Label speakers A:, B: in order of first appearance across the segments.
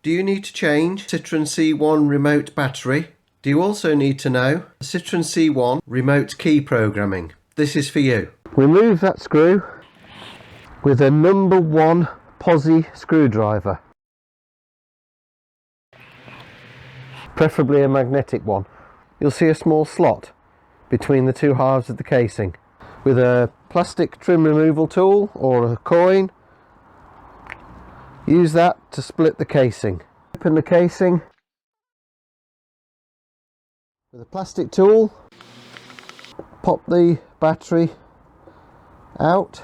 A: Do you need to change Citroen C1 remote battery? Do you also need to know Citroen C1 remote key programming? This is for you. Remove that screw with a number 1 posi screwdriver. Preferably a magnetic one. You'll see a small slot between the two halves of the casing. With a plastic trim removal tool or a coin, use that to split the casing. Open the casing with a plastic tool, pop the battery out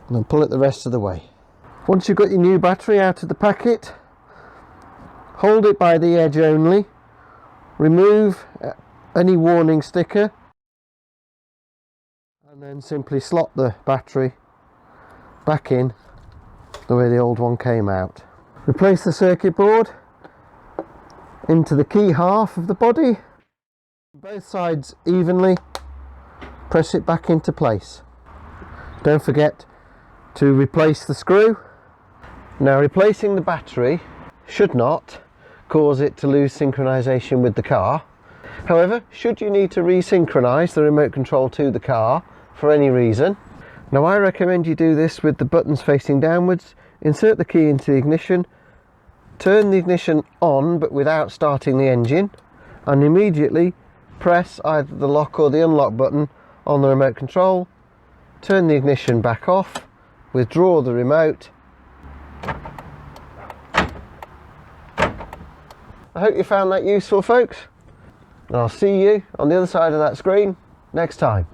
A: and then pull it the rest of the way. Once you've got your new battery out of the packet, hold it by the edge only, remove any warning sticker and then simply slot the battery back in the way the old one came out. Replace the circuit board into the key half of the body, both sides evenly, press it back into place. Don't forget to replace the screw. Now, replacing the battery should not cause it to lose synchronization with the car. However, should you need to resynchronize the remote control to the car for any reason, now I recommend you do this with the buttons facing downwards. Insert the key into the ignition, turn the ignition on but without starting the engine, and immediately press either the lock or the unlock button on the remote control, turn the ignition back off, withdraw the remote. I hope you found that useful, folks, and I'll see you on the other side of that screen next time.